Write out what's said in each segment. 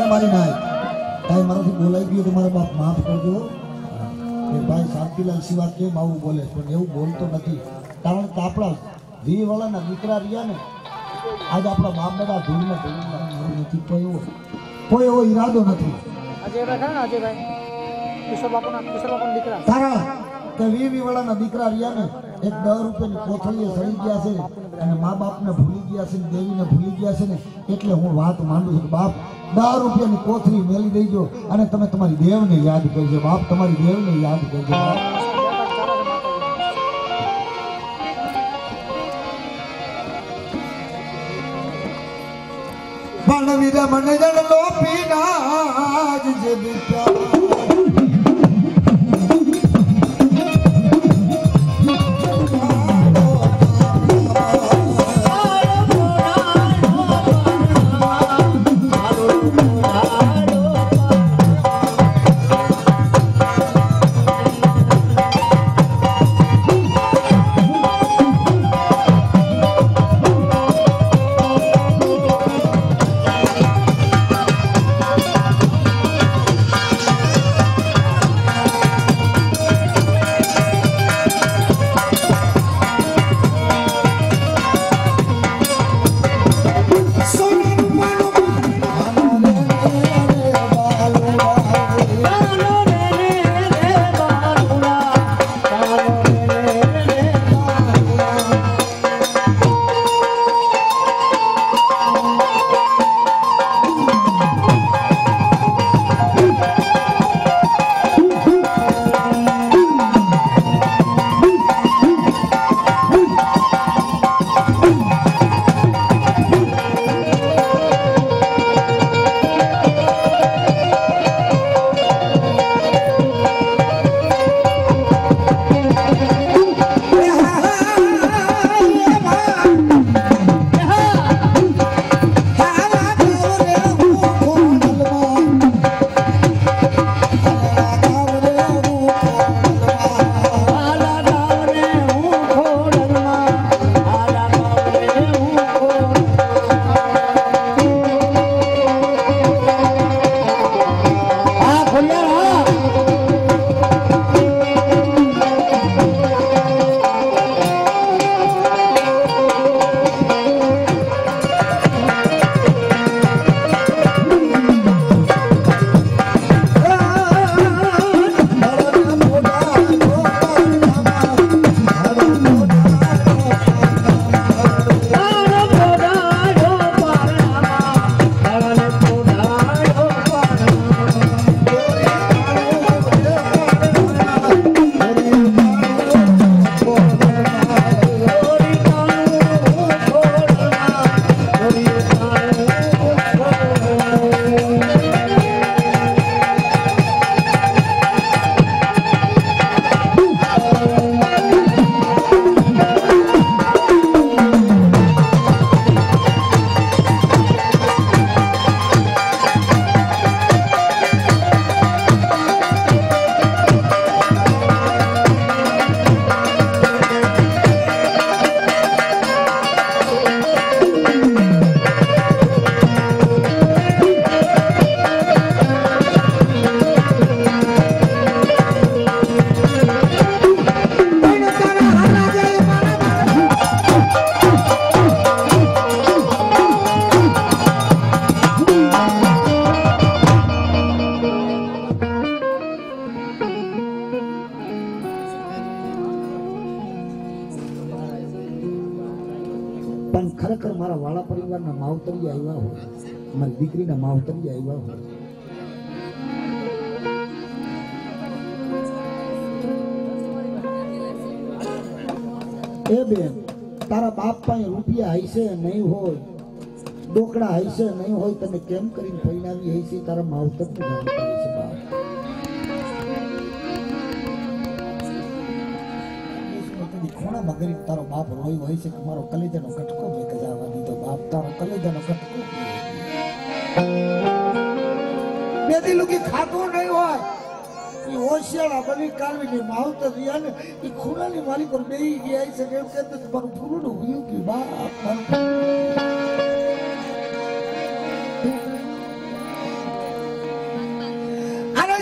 મારી નાય તાય મારાથી બોલાઈ ગયો તો મારા બાપ માફ કરજો કે ભાઈ શાંતિલાલ સિવા કેમ આવું બોલે પણ એવું બોલતો નથી કારણ કે આપણા વી વાળાના દીકરા રહ્યા ને આજ આપણા બાપ દાદા ધૂળમાં નથી કોઈ એવો ઈરાદો નથી તારા કે વી વાળાના દીકરા રહ્યા ને એક 10 રૂપિયાની કોથળીએ સડી ગયા છે અને મા બાપને ભૂલી ગયા છે દેવીને ભૂલી ગયા છે ને એટલે હું વાત માંડું છું બાપ 10 રૂપિયાની કોથળી મેલી દેજો અને તમે તમારી દેવને યાદ કરજો બાપ તમારી દેવને યાદ કરજો બનવીરા મને જણ લો પીના જે બિચારા પણ ખરેખર મારા વાળા પરિવારના માવતરી આવ્યા હોય મારી દીકરીના માવતરી આવ્યા હોય એ બેન તારા બાપ પાસે રૂપિયા હૈસે નહીં હોય ડોકડા હૈસે નહીં હોય તને કેમ કરીને પરિણામી હૈસે તારા માવતરની જાણ કરે છે બાપ ખૂણા મગરી તારો બાપ રોઈ હોય છે કે મારો કલેજાનો કટકો મેં ગજાવા દીધો બાપ તારો કલેજાનો કટકો બેદી લોકો ખાતો નહીં હોય એ હોશિયાર બની કાલની માવતર રહ્યા ને એ ખૂણાની મારી પર બેહી ગયા છે કેમ કે મારું પૂરું નું હોયું કે બાપ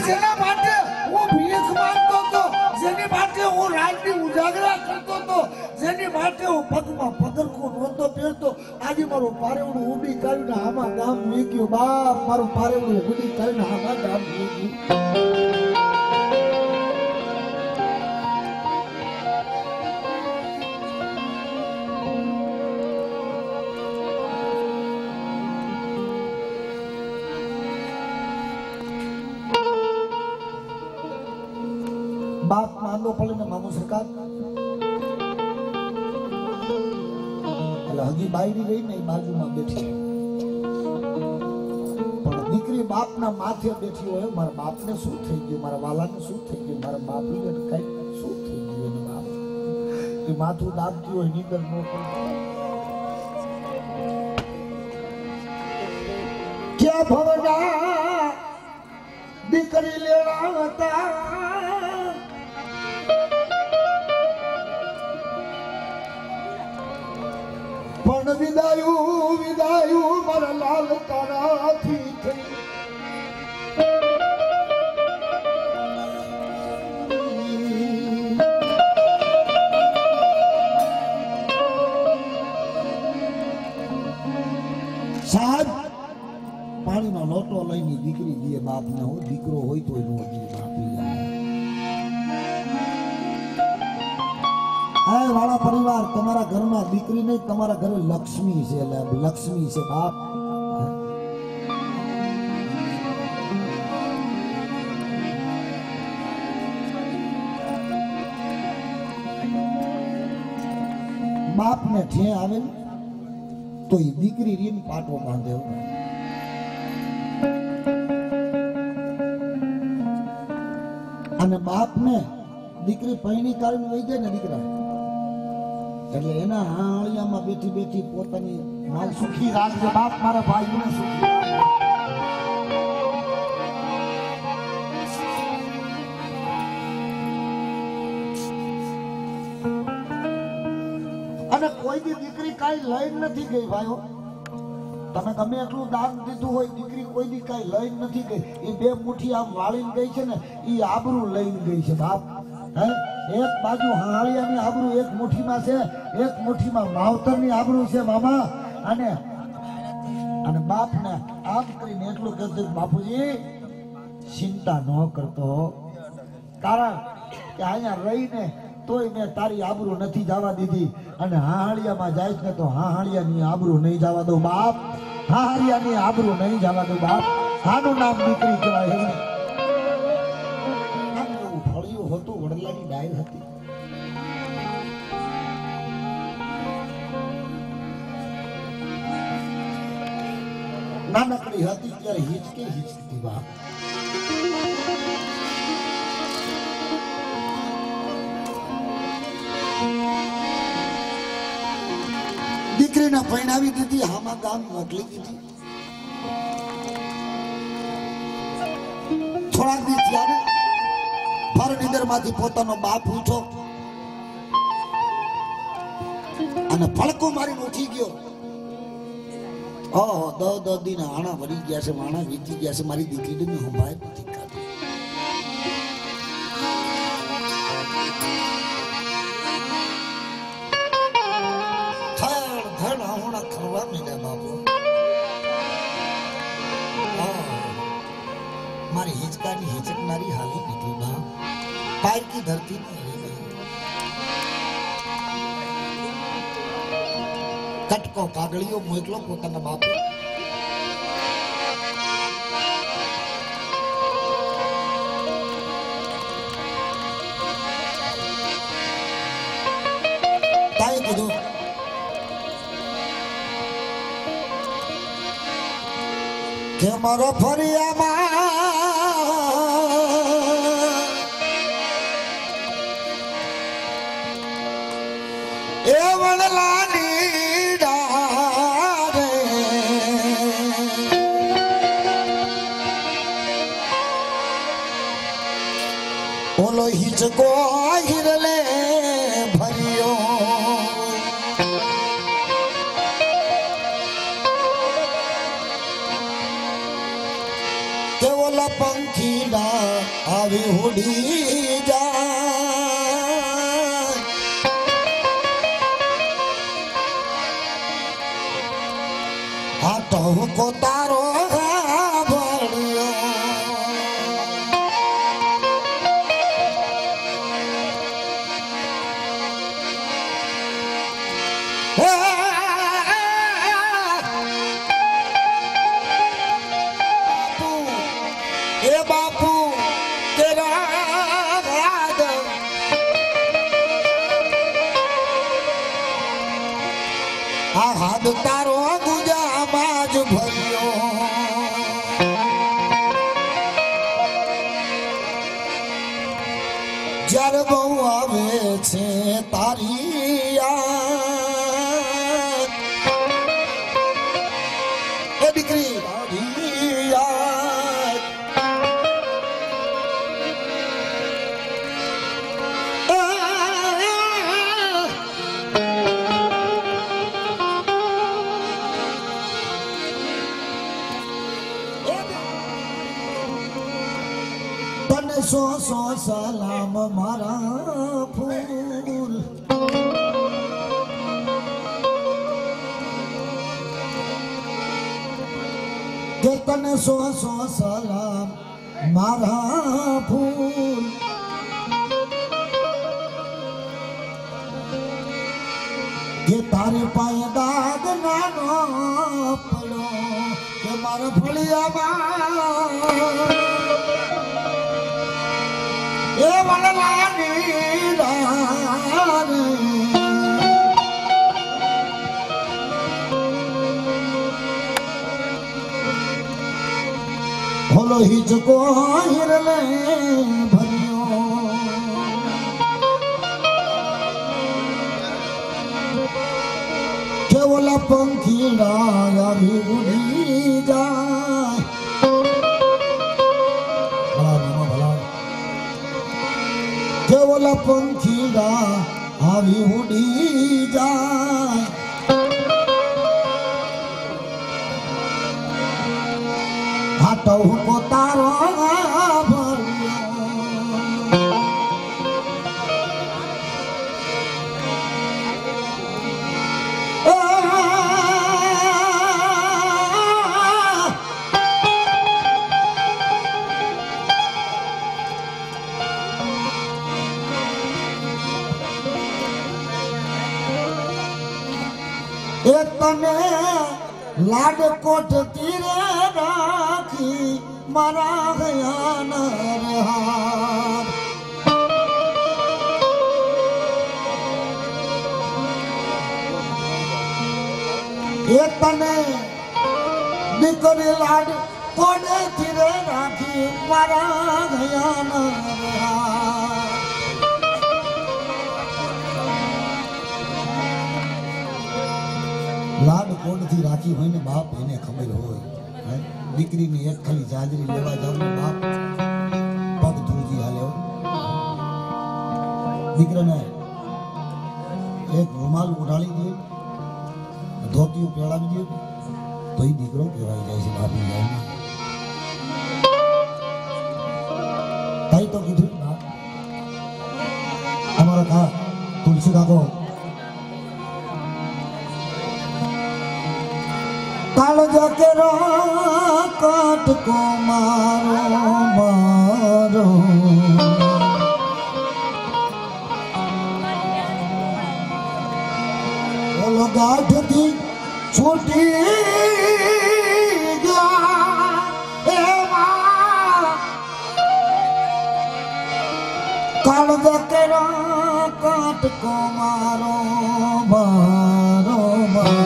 જેના માટે હું ભીખ માંગતો હતો, જેની માટે હું રાતની ઉજાગરા કરતો હતો, જેની માટે હું પગમાં પગરખો નહોતો પહેરતો, આજે મારું પારેવડું ઊભી કરીને આમાં ગામ વીગ્યું. બાપ મારું પારેવડું ઊભી કરીને આમાં ગામ વીગ્યું. बाप માંદો પડે ને મામુ સરકાર એટલે હજી બાયડી રહી ને બાજુમાં બેઠી, પણ દીકરી બાપના માથે બેઠી હોય. મારા બાપને શું થઈ ગયું, મારા વાલાને શું થઈ ગયું, મારા બાપને કઈ શું થઈ ગયું, બાપ એ માથું દાબતી હોય, નીકળ ન પડે. ક્યાં ભવના દીકરી લેવા હતા, પણ વિદાયું વિદાયું મારા લાલ તારાથી થઈ. સાહેબ પાણીનો લોટો લઈને દીકરી દીએ બાપને, હું દીકરો હોય તો નો દીએ બાપ. આ વાળા પરિવાર, તમારા ઘરમાં દીકરી નહીં, તમારા ઘરે લક્ષ્મી છે, લક્ષ્મી છે બાપ. બાપ ને ઠે આવે તો એ દીકરી રીન પાટો બાંધે, અને બાપ ને દીકરી પૈણી કાઢીને વહી જાય ને દીકરા, એટલે એના હાળિયામાં બેઠી બેઠી પોતાની માલ સુખી રાખજે બાપ, મારા ભાઈને સુખી. અને કોઈ દી દીકરી કઈ લઈને નથી ગઈ ભાઈઓ, તમે ગમે એટલું દાન દીધું હોય, દીકરી કોઈ દી કઈ લઈને નથી ગઈ. એ બે મુઠ્ઠી આમ વાળીને ગઈ છે ને, એ આબરૂ લઈને ગઈ છે બાપ. હે, એક બાજુ હાળિયાની આબરૂ એક મુઠ્ઠીમાં છે, એક મુઠ્ઠીમાં માવતરની આબરૂ છે મામા. અને અને બાપને આમ કરીને એટલું કહેતું, બાપુજી ચિંતા ન કરતો, કારણ કે અહીંયા રહીને તોય મેં તારી આબરૂ નથી જવા દીધી, અને હાળિયામાં જાય ને તો હાળિયાની આબરૂ નહીં જવા દઉં બાપ, હાળિયાની આબરૂ નહીં જવા દઉં બાપ. આનું નામ દીકરી કહેવાય. ફળિયું હતું, વડલાની ડાયર હતી. નાનકડી હતી ત્યારે હિચકતી બાપ. દીકરીને પરણાવી દીધી, હામા ગામ મોકલી દીધી. થોડાક દિવસ ત્યારે ફર નિંદરમાંથી પોતાનો બાપ ઉઠો અને ફળકો મારીને ઉઠી ગયો. ઓહો, 10 દિન આણા વળી ગયા છે, આણા વીતી ગયા છે, મારી દીકરીને સંભાળ નથી કાઢી. મારી હિચકાની હિચકનારી હાલી દીધી બા, પાર કી ધરતી કટકો કાગળિયો મોકલો પોતાના બાપે. તાએ કીધું કે મારો ફરિયામાં એ વડલાની ડારે ઓલો હિચકો હિરલે ભર્યો. કે केवल पंखीड़ा आवी उड़ी जाए हाथों को तारो भरियो बापू तेरा याद हाथ तारो गुजा बाज भरियो जर बहु आवे छे तारी याद ए दीकरी सो सो सलाम मारा फूल तन सो सो सलाम मारा फूल के तारे पाए दाग ना पड़ो के मारा फलिया ये वनलानी दानी होलो हिचको हिरले भरियो केवल पंखीड़ा आवी उड़ी जाए केवल पंखीड़ा आवी उड़ी जाए हाथों को तारो भरियो तने लाड कोट तीरे राखी मारा गया नरहार ये तने निकले लाड कोट तीरे राखी मारा गया नरहार लाड कोड थी राखी होय ने बाप એને ખબર હોય દીકરીની એક ખાલી જાજરી લેવા જાવ ને બાપ પગ ધૂજી હાલ્યો દીકરાને એક રૂમાલ ઉડાડી દે ધોતિયું પહેરાવી દે તો એ દીકરો કહેવાય જાય છે બાપી જાય તાઈ તો કીધું બાપ અમારા કા તુલસી કાકો काल जकरो काट को मारो मारो बोलो गाठ दी छूटी गया काल जकरो काट को मारो मारो मारो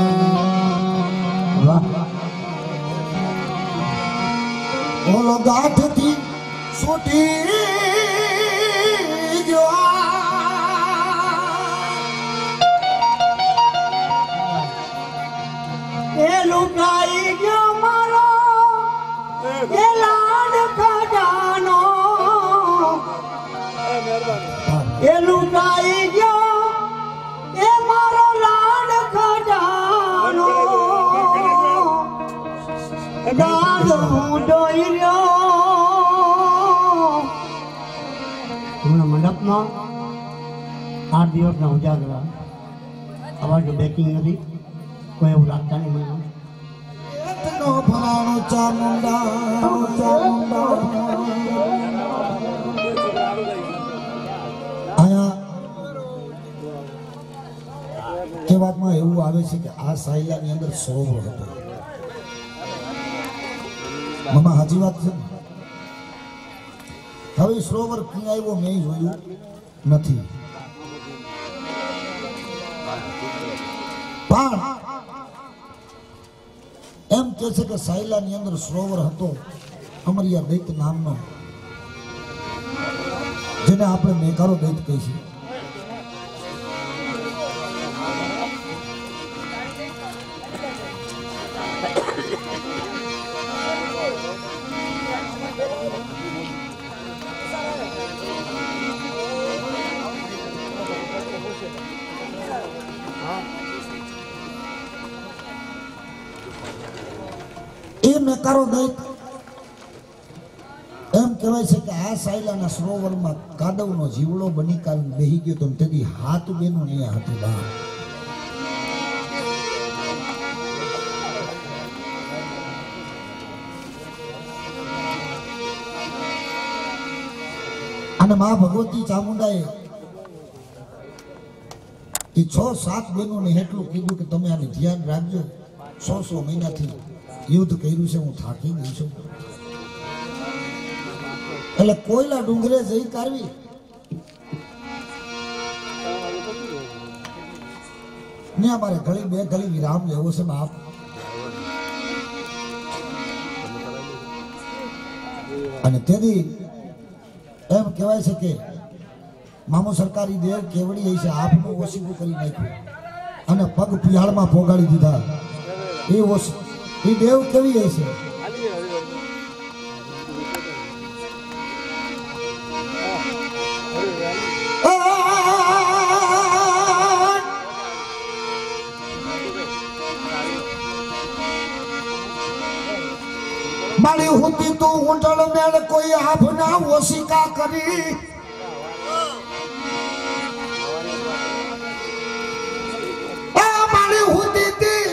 बोलो गाठ थी छूटी गयो ए लुटाई गयो मारो ए लाड खजानो ए लुटाई गयो ए मारो लाड खजानो दाद डोइरो હમણાં મંડપમાં 8 દિવસના ઉજાગરા અવાજ બેકિંગ નથી કોઈ એવું લાગતા નહીં મને નો ફલાણો ચામુંડા ચામુંડા આયા કહેવામાં એવું આવે છે કે આ સાયલાની અંદર સરોવર હતો મમા સાચી વાત છે હવે સરોવર ક્યાં આવ્યો મેં જોયું નથી પણ એમ કે છે કે સાયલાની અંદર સરોવર હતો અમરિયા દૈત નામનો જેને આપણે મેકારો દૈત કહી છીએ મેકારો દૈત એમ કહેવાય છે કે આ સાયલાના સરોવરમાં કાદવનો જીવડો બની કાલ બેહી ગયો તો તેથી હાથ બેનો ને હાથી બા અને મા ભગવતી ચામુંડાએ એ 6-7 બહેનોને એટલું કીધું કે તમે આને ધ્યાન રાખજો 100 મહિનાથી યુદ્ધ કર્યું છે હું થાકી ગઈ છું એટલે કોયલા ડુંગરે જઈ કાઢવી ને અમારે ઘડી બે ઘડી વિરામ લેવો છે બાપ અને તેથી એમ કહેવાય છે કે મામો સરકારી દેવ કેવડી છે આપનું ઓછું કરી નાખ્યું અને પગ પિયાળમાં પોગાડી દીધા એ ઓછું એ દેવ કેવી હશે મારી હુતી તો ઊંટળ મેળ કોઈ આભના ઓશિકા કરી મારી હુતી તી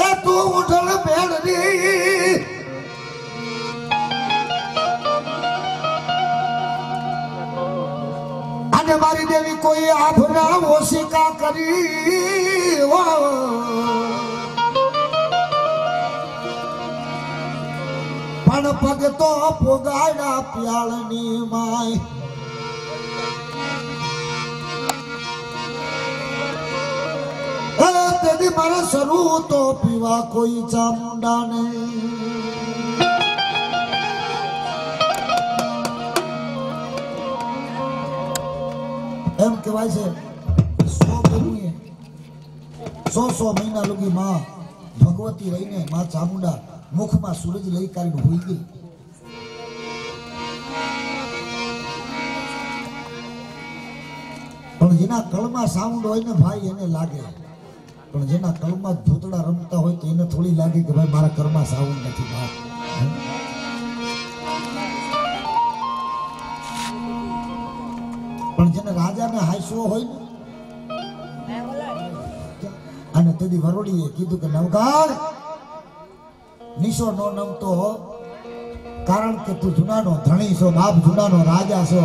એ તું ઊંટળ મેળ રી અને મારી દેવી કોઈ આભના ઓશિકા કરી પણ પગ તો પોગાડા પ્યાળની માય તેથી મારે શરૂ તો પીવા કોઈ ચામુંડા નહીં એમ કહેવાય છે 100 મહિના લગી માં ભગવતી રહીને માં ચામુંડા મુખમાં સૂરજ લઈ કાઢીને હોઈ ગઈ પણ જેના કળમાં સાઉન્ડ હોય ને ભાઈ એને લાગે પણ જેના કળમાં ભૂતડા રમતા હોય તો એને થોડી લાગે કે ભાઈ મારા કળમાં સાઉન્ડ નથી બાપ પણ જેને રાજાને હાસ્યો હોય ને અને તેથી વરોડીએ કીધું કે નવગાર નિશો નો નમતો કારણ કે તું જુનાનો ધણી છો બાપ જુનાનો રાજા છો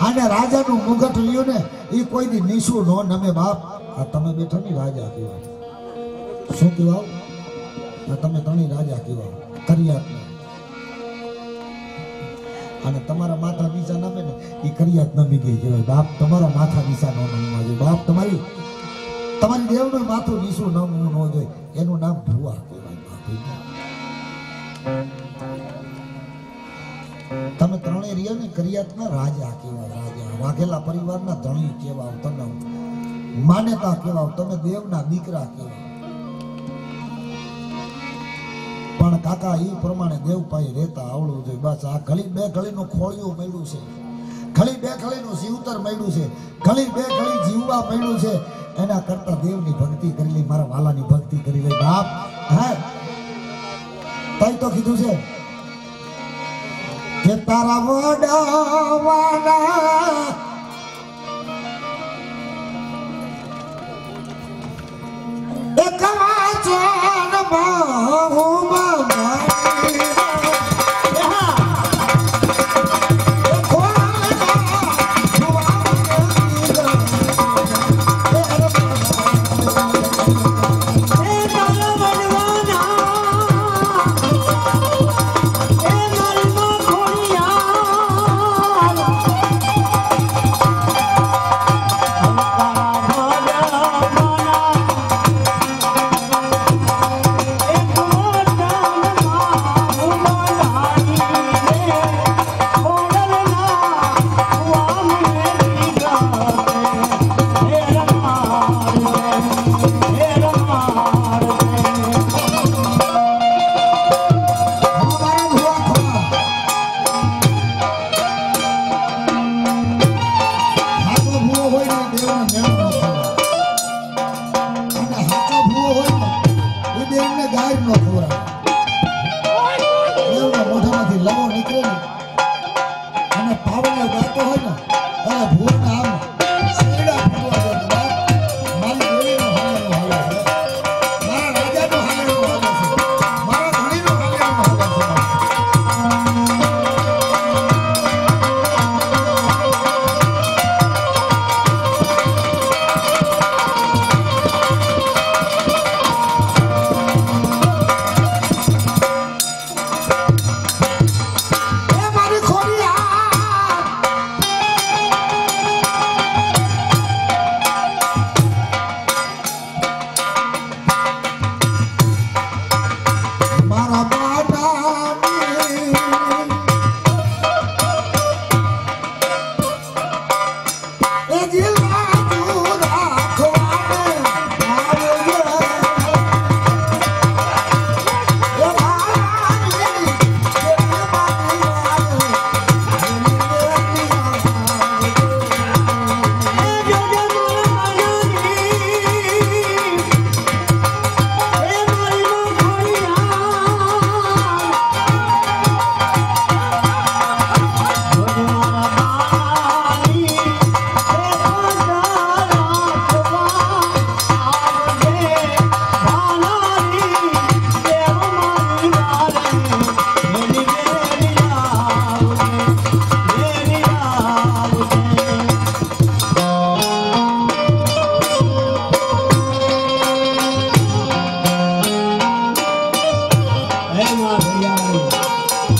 આને રાજાનું મુગટ લ્યો ને એ કોઈ દી નિશુ નો નમે બાપ આ તમે બેઠા ની રાજા કહેવાય શું કહેવાય આ તમે ધણી રાજા કહેવાય કરિયાત અને તમારા માથા નીચા નમે ને એ કરિયાત નમી ગઈ કહેવાય બાપ તમારા માથા નીચા નો નમવા જોઈએ બાપ તમારી દેવનું માથું નીચું નમવું ન જોઈએ એનું નામ ભુવા કહેવાય બાપ તમે ત્રણે રહ્યા ને કરિયાતના રાજા કેવા રાજા વાઘેલા પરિવારના ધણી કેવા તમે માન્યતા કેવા તમે દેવના દીકરા કેવા પણ કાકા એ પ્રમાણે દેવ પાસે રહેતા આવડવું જોઈએ બસ આ ઘડી બે ઘડીનું ખોળિયું મળ્યું છે ઘડી બે ઘડીનું જીવતર મળ્યું છે ઘડી બે ઘડી જીવવા મળ્યું છે એના કરતા દેવની ભક્તિ કરી લઈ મારા વાલાની ભક્તિ કરી લઈ બાપ હે તઈ તો કીધું છે કે તારા વડવાના એક વાચનમાં હું મારી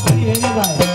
ભૈયા